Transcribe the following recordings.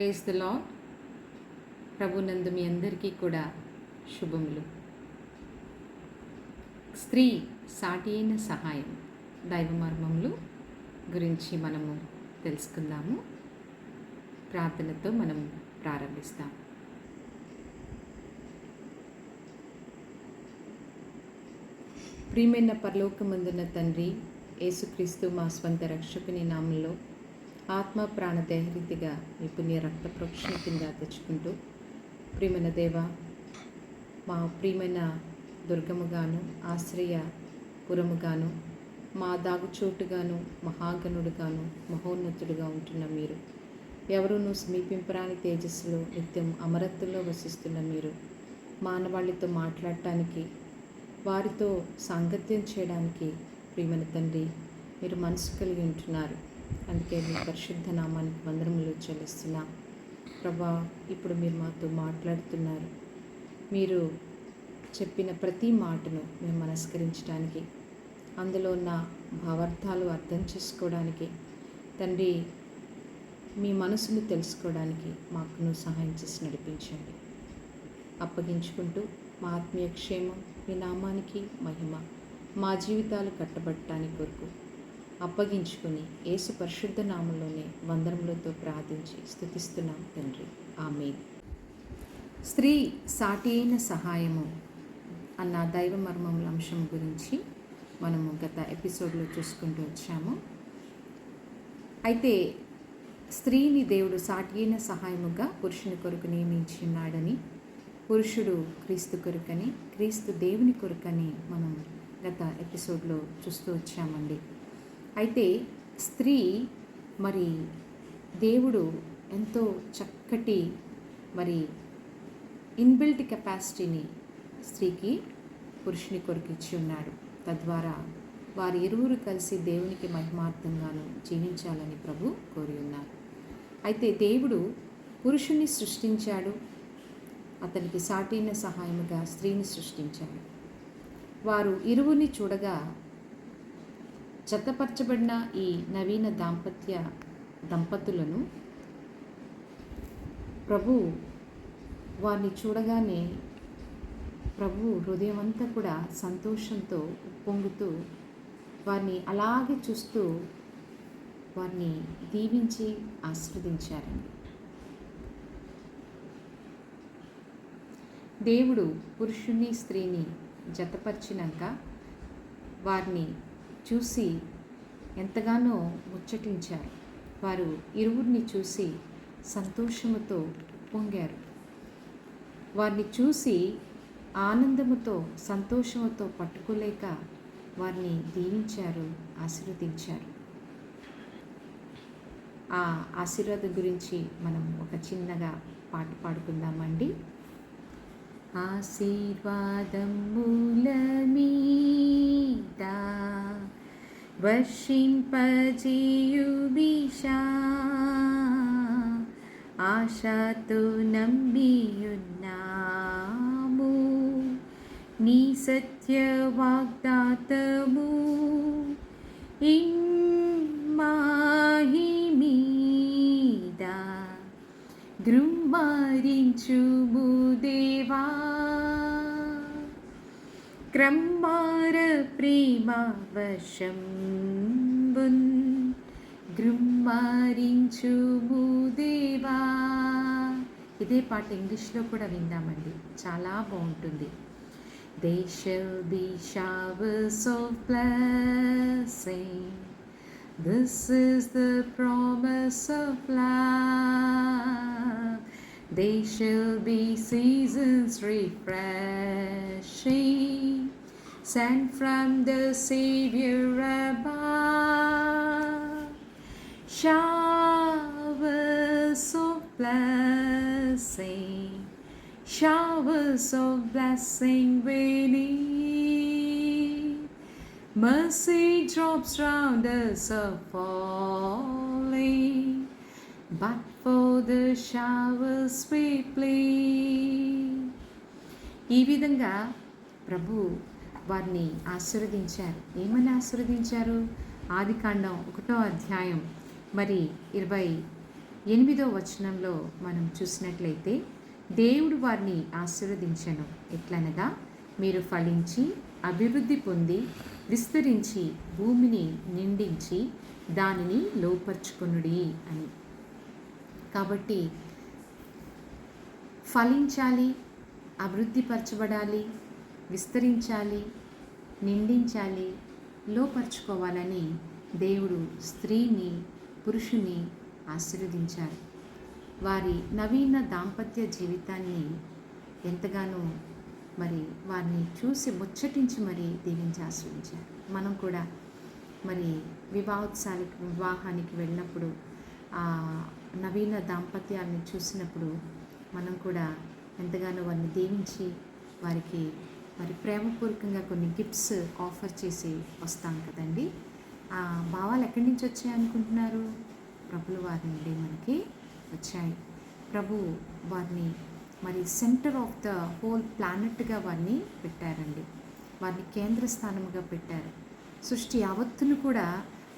Praise the lord. ప్రభునందు మీ అందరికీ కూడా శుభములు. స్త్రీ సాటి అయిన సహాయం దైవ మర్మములు గురించి మనము తెలుసుకుందాము. ప్రార్థనతో మనం ప్రారంభిస్తాం. ప్రియమైన పరలోకమందున తండ్రి యేసుక్రీస్తు మా స్వంత రక్షకుని నామంలో ఆత్మ ప్రాణ దేహరీతిగా మీ పుణ్య రక్త ప్రోక్షణ కింద తెచ్చుకుంటూ, ప్రియమైన దేవ, మా ప్రియమైన దుర్గముగాను ఆశ్రయ పురముగాను మా దాగుచోటుగాను మహాగణుడుగాను మహోన్నతుడుగా ఉంటున్న మీరు, ఎవరునూ సమీపింపరాని తేజస్సులో నిత్యం అమరత్వంలో వసిస్తున్న మీరు, మానవాళితో మాట్లాడటానికి వారితో సాంగత్యం చేయడానికి ప్రియమైన తండ్రి మీరు మనసు కలిగి ఉంటున్నారు. అందుకే మీ పరిశుద్ధ నామానికి వందనములు చెల్లిస్తున్నాం. ప్రభా, ఇప్పుడు మీరు మాతో మాట్లాడుతున్నారు. మీరు చెప్పిన ప్రతి మాటను మేము మనస్కరించడానికి, అందులో ఉన్న భావార్థాలు అర్థం చేసుకోవడానికి, తండ్రి మీ మనసును తెలుసుకోవడానికి మాకు సహాయం చేసి నడిపించండి. అప్పగించుకుంటూ మా ఆత్మీయ క్షేమం, మీ నామానికి మహిమ, మా జీవితాలు కట్టబడటానికి కొరకు అప్పగించుకొని యేసు పరిశుద్ధ నామంలోనే వందనములతో ప్రార్థించి స్తుతిస్తున్నాం తండ్రి, ఆమేన్. స్త్రీ సాటి అయిన సహాయము అన్న దైవ మర్మముల అంశం గురించి మనము గత ఎపిసోడ్లో చూసుకుంటూ వచ్చాము. అయితే స్త్రీని దేవుడు సాటి అయిన సహాయముగా పురుషుని కొరకు నియమించి ఉన్నాడని, పురుషుడు క్రీస్తు కొరకని, క్రీస్తు దేవుని కొరకని మనం గత ఎపిసోడ్లో చూస్తూ వచ్చామండి. అయితే స్త్రీ మరి దేవుడు ఎంతో చక్కటి మరి ఇన్బిల్ట్ కెపాసిటీని స్త్రీకి పురుషుని కొరకు ఇచ్చి ఉన్నాడు. తద్వారా వారి ఇరువురు కలిసి దేవునికి మహిమార్థంగాను జీవించాలని ప్రభు కోరి ఉన్నారు. అయితే దేవుడు పురుషుని సృష్టించాడు, అతనికి సాటిన సహాయముగా స్త్రీని సృష్టించాడు. వారు ఇరువురిని చూడగా జతపరచబడిన ఈ నవీన దంపతులను ప్రభు వారిని చూడగానే ప్రభు హృదయం అంతా కూడా సంతోషంతో ఉప్పొంగుతూ వారిని అలాగే చూస్తూ వారిని దీవించి ఆశీర్వదించారండి. దేవుడు పురుషుని స్త్రీని జతపరిచినాక వారిని చూసి ఎంతగానో ముచ్చటించారు. వారు ఇరువురిని చూసి సంతోషముతో పొంగారు. వారిని చూసి ఆనందముతో సంతోషముతో పట్టుకోలేక వారిని దీవించారు, ఆశీర్వదించారు. ఆ ఆశీర్వాదం గురించి మనం ఒక చిన్నగా పాట పాడుకుందామండి. ఆశీర్వాదముల మీద వర్షింపజేయుమీశా, ఆశతో నమ్మియున్నాము నీ సత్య వాగ్దాతము, ఇమ్మాహి మీద గృమ్మారించుము దేవా, క్రమ్మార ప్రేమ వర్షం గృమ్మారించుము దేవా. ఇదే పాట ఇంగ్లీష్లో కూడా విందామండి, చాలా బాగుంటుంది. They shall be showers of blessing, this is the promise of love. They shall be seasons refreshing, sent from the Savior above. Showers of blessing, showers of blessing we need. Mercy drops round us are falling, but for the showers we plead. ఈ విధంగా ప్రభు వారిని ఆశీర్వదించారు. ఏమని ఆశీర్వదించారు? ఆదికాండం 1వ అధ్యాయం మరి 8వ వచనంలో మనం చూసినట్లయితే దేవుడు వారిని ఆశీర్వదించెను. ఎట్లనగా, మీరు ఫలించి అభివృద్ధి పొంది విస్తరించి భూమిని నిండించి దానిని లోపరుచుకొనుడి అని. కాబట్టి ఫలించాలి, అభివృద్ధిపరచబడాలి, విస్తరించాలి, నిండించాలి, లోపరుచుకోవాలని దేవుడు స్త్రీని, పురుషుని ఆశీర్వదించారు. వారి నవీన దాంపత్య జీవితాన్ని ఎంతగానో మరి వారిని చూసి ముచ్చటించి మరి దీవించి ఆశీర్వదించారు. మనం కూడా మరి వివాహానికి వెళ్ళినప్పుడు ఆ నవీన దాంపత్యాన్ని చూసినప్పుడు మనం కూడా ఎంతగానో వారిని దీవించి వారికి మరి ప్రేమపూర్వకంగా కొన్ని గిఫ్ట్స్ ఆఫర్ చేసి వస్తాం కదండి. ఆ భావాలు ఎక్కడి నుంచి వచ్చాయి అనుకుంటున్నారు? ప్రభుల వారి నుండి మనకి వచ్చాయి. ప్రభు వారిని మరి సెంటర్ ఆఫ్ ద హోల్ ప్లానెట్గా వారిని పెట్టారండి. వారిని కేంద్ర స్థానముగా పెట్టారు. సృష్టి యావత్తును కూడా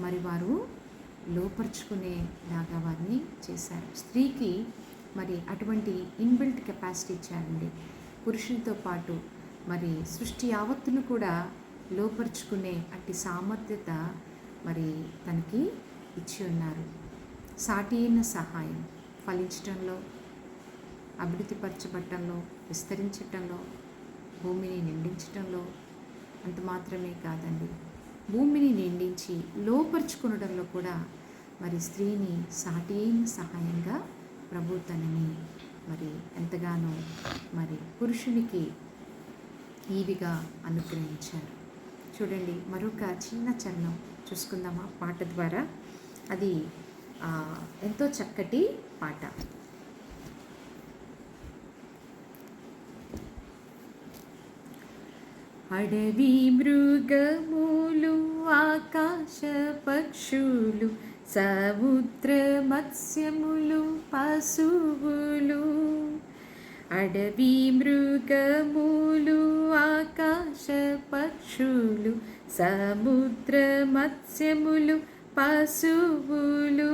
మరి వారు లోపరుచుకునేలాగా వారిని చేశారు. స్త్రీకి మరి అటువంటి ఇన్బిల్ట్ కెపాసిటీ ఇచ్చారండి. పురుషునితో పాటు మరి సృష్టి యావత్తును కూడా లోపరుచుకునే అట్టి సామర్థ్యత మరి తనకి ఇచ్చి ఉన్నారు. సాటి అయిన సహాయం ఫలించటంలో, అభివృద్ధిపరచబట్టంలో, విస్తరించటంలో, భూమిని నిండించటంలో అంత మాత్రమే కాదండి, భూమిని నిండించి లోపరుచుకొనడంలో కూడా మరి స్త్రీని సాటి అయిన సహాయంగా ప్రభు తనని మరి ఎంతగానో మరి పురుషునికి ఈవిగా అనుగ్రహించారు. చూడండి, మరొక చిన్న చరణం చూసుకుందామా పాట ద్వారా. అది ఎంతో చక్కటి పాట. అడవి మృగములు, ఆకాశ పక్షులు, సముద్ర మత్స్యములు, పశువులు. అడవి మృగములు, ఆకాశ పక్షులు, సముద్ర మత్స్యములు, పశువులు.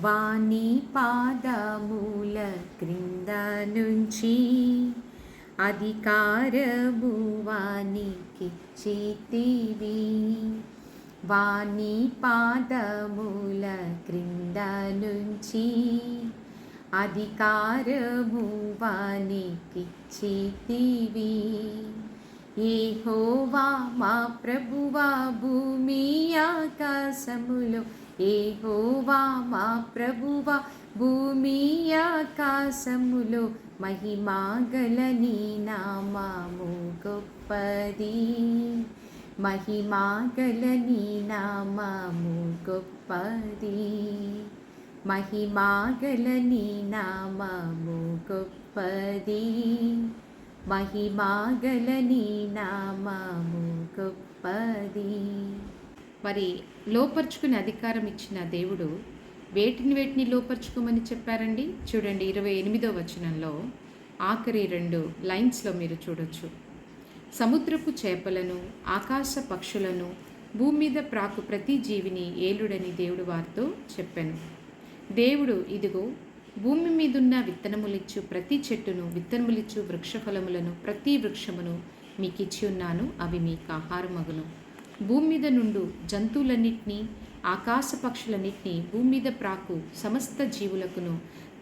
వాని పాదముల క్రింద నుంచి అధికారము వానికిచ్చితివి. వాని పాదముల క్రింద నుంచి అధికారము వానికిచ్చితివి. యెహోవా మా ప్రభువా భూమి ఆకాశములో, యెహోవా మా ప్రభువా భూమి ఆకాశములో, మహిమా గల నీ నామము గొప్పది. మహిమా గల నీ నామము గొప్పది. మహిమా గల నీ నామము గొప్పది. మహిమా గల నీ నామము గొప్పది. మరి లోపరుచుకునే అధికారం ఇచ్చిన దేవుడు వేటిని లోపరుచుకోమని చెప్పారండి? చూడండి, 28వ వచనంలో ఆఖరి 2 లైన్స్లో మీరు చూడొచ్చు. సముద్రపు చేపలను, ఆకాశ పక్షులను, భూమి మీద ప్రాకు ప్రతి జీవిని ఏలుడని దేవుడు వారితో చెప్పాను. దేవుడు, ఇదిగో భూమి మీదున్న విత్తనములిచ్చు ప్రతి చెట్టును, విత్తనములిచ్చు వృక్షఫలములను, ప్రతి వృక్షమును మీకు ఇచ్చి ఉన్నాను, అవి మీకు ఆహారమగును. భూమి మీద నుండు జంతువులన్నిటినీ, ఆకాశ పక్షులన్నిటినీ, భూమి మీద ప్రాకు సమస్త జీవులకును,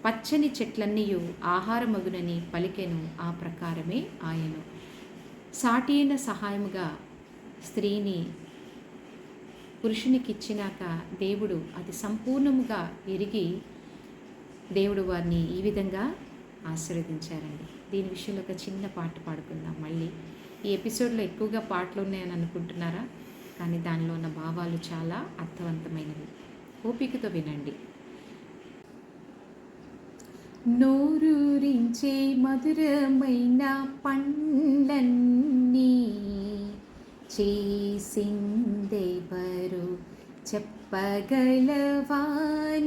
పచ్చని చెట్లన్నీయు ఆహారమగునని పలికెను. ఆ ప్రకారమే ఆయను. సాటి అయిన సహాయముగా స్త్రీని పురుషునికి ఇచ్చినాక దేవుడు అది సంపూర్ణముగా ఎరిగి దేవుడు వారిని ఈ విధంగా ఆశీర్వదించారండి. దీని విషయంలో ఒక చిన్న పాట పాడుకుందాం. మళ్ళీ ఈ ఎపిసోడ్లో ఎక్కువగా పాటలు ఉన్నాయని అనుకుంటున్నారా? కానీ దానిలో ఉన్న భావాలు చాలా అర్థవంతమైనవి. ఓపికతో వినండి. నోరూరించే మధురమైన పండ్లన్నీ చేసిందెవరు చెప్పగలవా?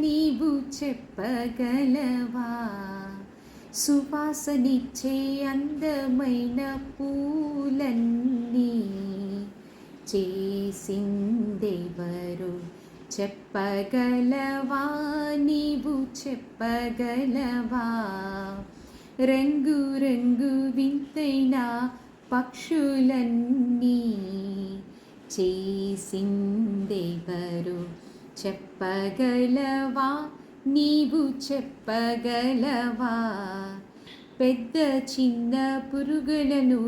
నీవు చెప్పగలవా? సువాసనిచ్చే అందమైన పూలన్నీ చేసిందెవరు చెప్పగలవా నీవు చెప్పగలవా రంగు రంగు వింతైన పక్షులన్నీ చేసిందెవరు చెప్పగలవా నీవు చెప్పగలవా పెద్ద చిన్న పురుగులను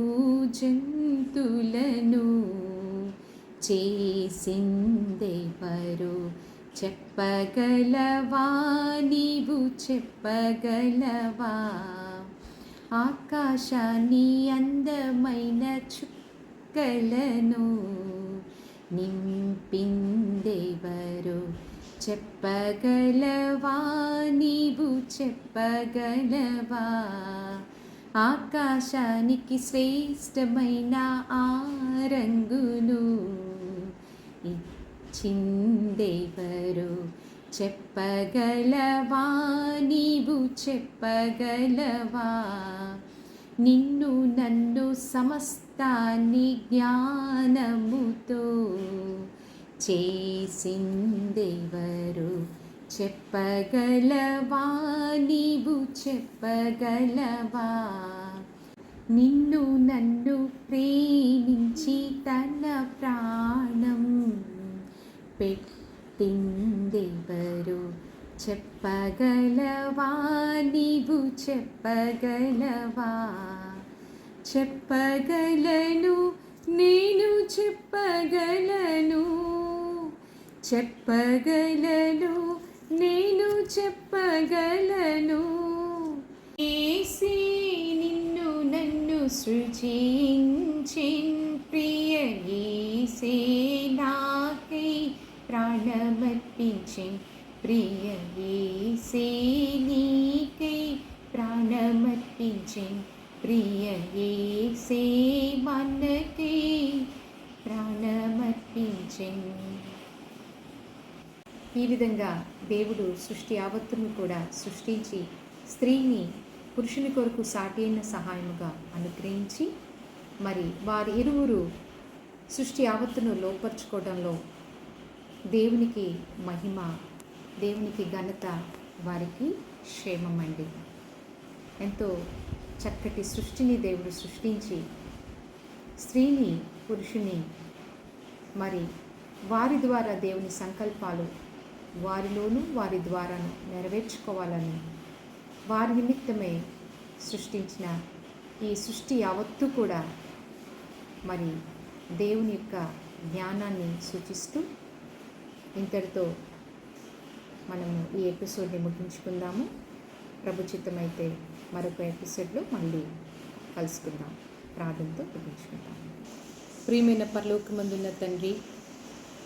జంతువులను చేసిందెవరు చెప్పగలవా నీవు చెప్పగలవా ఆకాశాన్ని అందమైన చుక్కలను నింపిందెవరు చెప్పగలవా నీవు చెప్పగలవా ఆకాశానికి శ్రేష్టమైన ఆ రంగును ఇచ్చిందెవరు చెప్పగలవా నీవు చెప్పగలవా నిన్ను నన్ను సమస్తాన్ని జ్ఞానముతో చేసిందెవరు చెప్పగలవా నీవు చెప్పగలవా నిన్ను నన్ను ప్రేమించి తన ప్రాణం పెట్టిందెవరు చెప్పగలవా నీవు చెప్పగలవా చెప్పగలను నేను చెప్పగలను చెప్పగలను నేను చెప్పగలను యేసే నిన్ను నన్ను సృజించిన్ ప్రియ యేసే నాకై ప్రాణమర్పించిన్ ప్రియ యేసే నీకై ప్రాణమర్పించిన్ ప్రియ యేసే మనకై ప్రాణమర్పించిన్ ఈ విధంగా దేవుడు సృష్టి యావత్తును కూడా సృష్టించి స్త్రీని పురుషుని కొరకు సాటి అయిన సహాయముగా అనుగ్రహించి మరి వారి ఇరువురు సృష్టి యావత్తును లోపరుచుకోవడంలో దేవునికి మహిమ దేవునికి ఘనత వారికి క్షేమమండి. ఎంతో చక్కటి సృష్టిని దేవుడు సృష్టించి స్త్రీని పురుషుని మరి వారి ద్వారా దేవుని సంకల్పాలు వారిలోనూ వారి ద్వారాను నెరవేర్చుకోవాలని వారి నిమిత్తమే సృష్టించిన ఈ సృష్టి యావత్తు కూడా మరి దేవుని యొక్క జ్ఞానాన్ని సూచిస్తూ ఇంతటితో మనము ఈ ఎపిసోడ్ని ముగించుకుందాము. ప్రభు చిత్తమైతే మరొక ఎపిసోడ్లో మళ్ళీ కలుసుకుందాం. ప్రార్థనతో ముగించుకుందాం. ప్రియమైన పరలోకమందున్న తండ్రి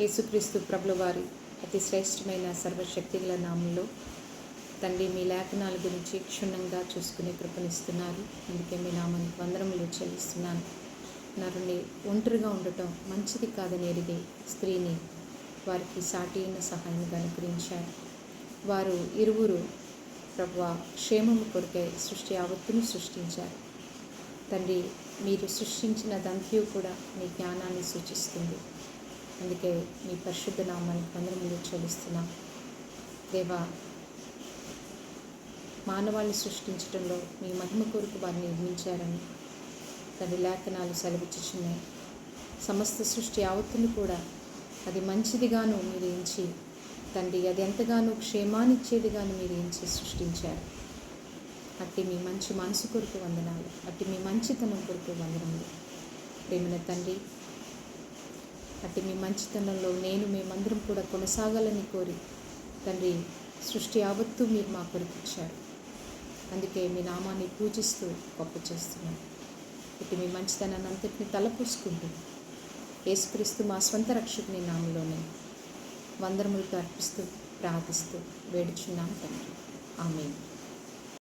యేసుక్రీస్తు ప్రభుల వారి అతి శ్రేష్టమైన సర్వశక్తిగల నామంలో తండ్రి మీ లేఖనాల గురించి క్షుణ్ణంగా చూసుకునే కృపనిస్తున్నారు. అందుకే మీ నామానికి వందనములు చెల్లిస్తున్నాను. నరుని ఒంటరిగా ఉండటం మంచిది కాదని ఎరిగే స్త్రీని వారికి సాటి అయిన సహాయంగా అనుగ్రహించారు. వారు ఇరువురు ప్రభువా క్షేమము కొరకే సృష్టి యావత్తును సృష్టించారు. తండ్రి మీరు సృష్టించినదంతా కూడా మీ జ్ఞానాన్ని సూచిస్తుంది. అందుకే మీ పరిశుద్ధ నామానికి వందనములు చెల్లిస్తున్నాం. దేవా మానవాళిని సృష్టించడంలో మీ మహిమ కొరకు వారిని నిర్మించారని తండ్రి లేఖనాలు సెలవిచ్చుచున్నాయి. సమస్త సృష్టి యావత్తును కూడా అది మంచిదిగాను మీరు ఎంచి తండ్రి అది ఎంతగానో క్షేమాన్నిచ్చేదిగాను మీరు ఎంచి సృష్టించారు. అట్టి మీ మంచి మనసు కొరకు వందనాలు, అట్టి మీ మంచితనం కొరకు వందనములు. ప్రేమన తండ్రి అట్టి మీ మంచితనంలో నేను మేమందరం కూడా కొనసాగాలని కోరి తండ్రి సృష్టి యావత్తు మీరు మా కొరకు ఇచ్చారు. అందుకే మీ నామాన్ని పూజిస్తూ గొప్ప చేస్తున్నాం. ఇటు మీ మంచితనాన్ని అంతటిని తలపూసుకుంటూ యేసుక్రీస్తు మా స్వంత రక్షకుని నామంలోనే వందనములతో అర్పిస్తూ ప్రార్థిస్తూ వేడుచున్నాం తండ్రి. ఆమేన్.